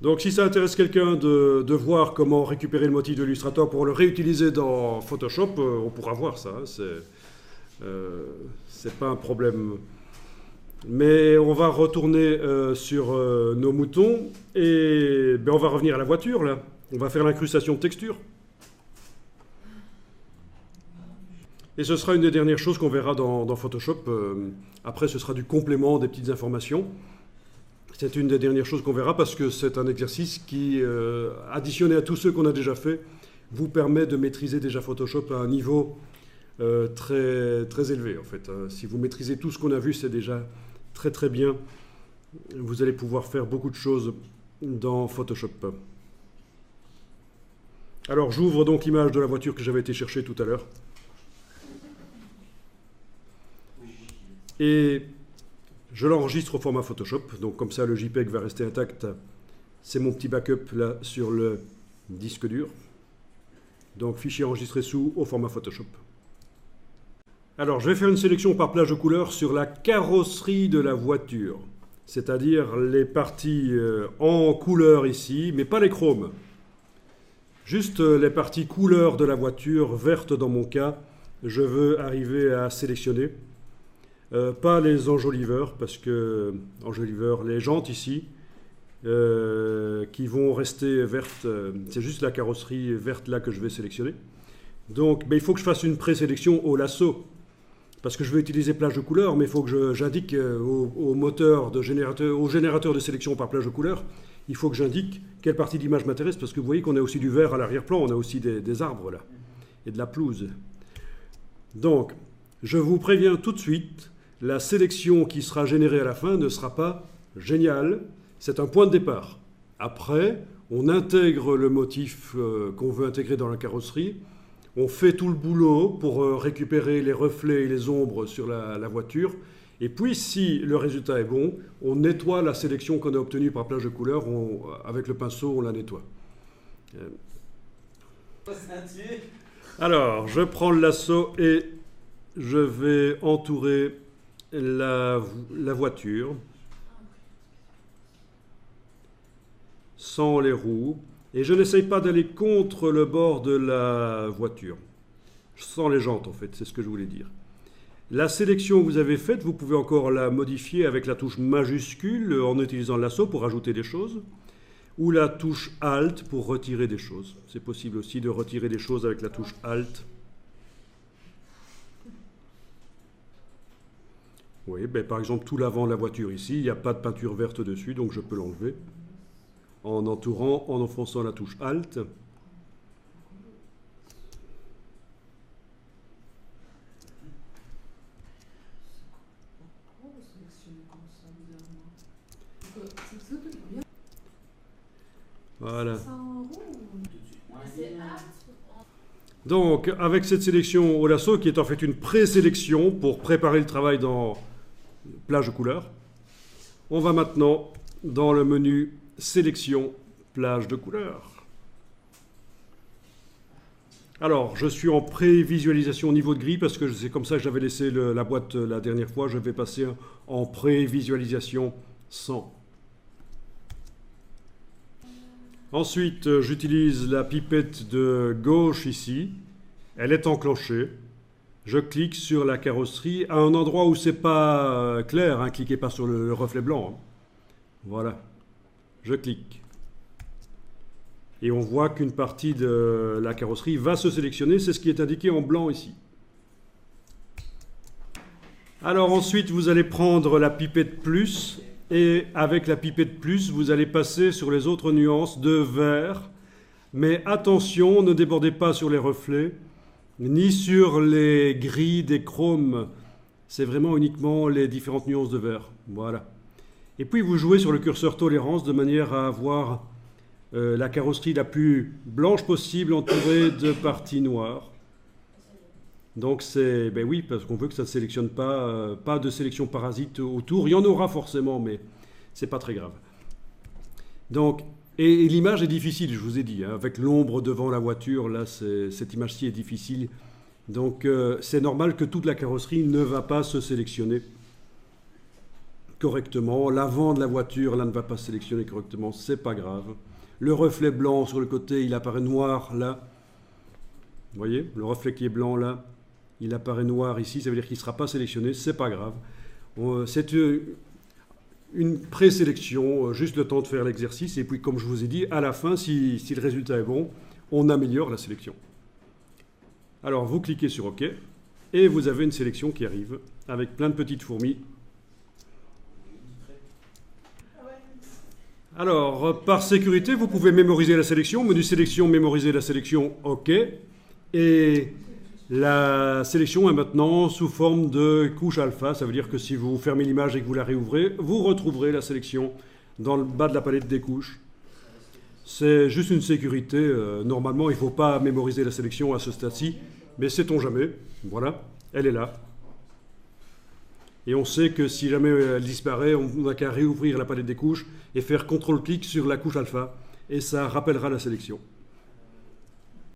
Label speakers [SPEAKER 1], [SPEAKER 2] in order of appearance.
[SPEAKER 1] Donc si ça intéresse quelqu'un de voir comment récupérer le motif de Illustrator pour le réutiliser dans Photoshop, on pourra voir ça, hein, c'est pas un problème. Mais on va retourner sur nos moutons et ben, on va revenir à la voiture là. On va faire l'incrustation de texture. Et ce sera une des dernières choses qu'on verra dans Photoshop. Après, ce sera du complément, des petites informations. C'est une des dernières choses qu'on verra parce que c'est un exercice qui, additionné à tous ceux qu'on a déjà fait, vous permet de maîtriser déjà Photoshop à un niveau très, très élevé en fait. Si vous maîtrisez tout ce qu'on a vu, c'est déjà très très bien. Vous allez pouvoir faire beaucoup de choses dans Photoshop. Alors j'ouvre donc l'image de la voiture que j'avais été chercher tout à l'heure. Et je l'enregistre au format Photoshop, donc comme ça le JPEG va rester intact. C'est mon petit backup là sur le disque dur. Donc fichier enregistré sous au format Photoshop. Alors je vais faire une sélection par plage de couleurs sur la carrosserie de la voiture. C'est-à-dire les parties en couleur ici, mais pas les chromes. Juste les parties couleurs de la voiture, vertes dans mon cas, je veux arriver à sélectionner. Pas les enjoliveurs, parce que enjoliveurs, les jantes ici, qui vont rester vertes, c'est juste la carrosserie verte là que je vais sélectionner. Donc il faut que je fasse une présélection au lasso, parce que je vais utiliser plage de couleurs, mais il faut que j'indique au moteur de générateur, au générateur de sélection par plage de couleurs, il faut que j'indique quelle partie d'image m'intéresse, parce que vous voyez qu'on a aussi du vert à l'arrière-plan, on a aussi des arbres là, et de la pelouse. Donc, je vous préviens tout de suite, la sélection qui sera générée à la fin ne sera pas géniale, c'est un point de départ. Après, on intègre le motif qu'on veut intégrer dans la carrosserie, on fait tout le boulot pour récupérer les reflets et les ombres sur la voiture, et puis si le résultat est bon, on nettoie la sélection qu'on a obtenue par plage de couleurs, avec le pinceau on la nettoie. Alors, je prends le lasso et je vais entourer la voiture sans les roues et je n'essaye pas d'aller contre le bord de la voiture, sans les jantes en fait, c'est ce que je voulais dire. La sélection que vous avez faite, vous pouvez encore la modifier avec la touche majuscule en utilisant le lasso pour ajouter des choses, ou la touche Alt pour retirer des choses. C'est possible aussi de retirer des choses avec la touche Alt. Oui, ben par exemple, tout l'avant de la voiture ici, il n'y a pas de peinture verte dessus, donc je peux l'enlever en entourant, en enfonçant la touche Alt. Voilà. Donc, avec cette sélection au lasso, qui est en fait une présélection pour préparer le travail dans plage de couleurs, on va maintenant dans le menu sélection plage de couleurs. Alors, je suis en prévisualisation au niveau de gris parce que c'est comme ça que j'avais laissé la boîte la dernière fois. Je vais passer en prévisualisation sans. Ensuite, j'utilise la pipette de gauche ici. Elle est enclenchée. Je clique sur la carrosserie à un endroit où c'est pas clair. Hein, cliquez pas sur le reflet blanc. Hein. Voilà. Je clique. Et on voit qu'une partie de la carrosserie va se sélectionner. C'est ce qui est indiqué en blanc ici. Alors ensuite, vous allez prendre la pipette plus. Et avec la pipette plus, vous allez passer sur les autres nuances de vert. Mais attention, ne débordez pas sur les reflets, ni sur les gris des chromes. C'est vraiment uniquement les différentes nuances de vert. Voilà. Et puis vous jouez sur le curseur tolérance de manière à avoir la carrosserie la plus blanche possible entourée de parties noires. Donc c'est, ben oui, parce qu'on veut que ça ne sélectionne pas de sélection parasite autour. Il y en aura forcément, mais c'est pas très grave. Donc, et l'image est difficile, je vous ai dit, hein, avec l'ombre devant la voiture, là, cette image-ci est difficile. Donc c'est normal que toute la carrosserie ne va pas se sélectionner. correctement. L'avant de la voiture, là, ne va pas se sélectionner correctement, c'est pas grave. Le reflet blanc sur le côté, il apparaît noir, là. Vous voyez, le reflet qui est blanc, là, il apparaît noir ici, ça veut dire qu'il ne sera pas sélectionné, c'est pas grave. C'est une présélection, juste le temps de faire l'exercice, et puis comme je vous ai dit, à la fin, si le résultat est bon, on améliore la sélection. Alors vous cliquez sur OK, et vous avez une sélection qui arrive, avec plein de petites fourmis. Alors, par sécurité, vous pouvez mémoriser la sélection, menu sélection, mémoriser la sélection, OK, et la sélection est maintenant sous forme de couche alpha, ça veut dire que si vous fermez l'image et que vous la réouvrez, vous retrouverez la sélection dans le bas de la palette des couches. C'est juste une sécurité. Normalement, il ne faut pas mémoriser la sélection à ce stade-ci, mais sait-on jamais. Voilà, elle est là. Et on sait que si jamais elle disparaît, on n'a qu'à réouvrir la palette des couches et faire CTRL-clic sur la couche alpha, et ça rappellera la sélection.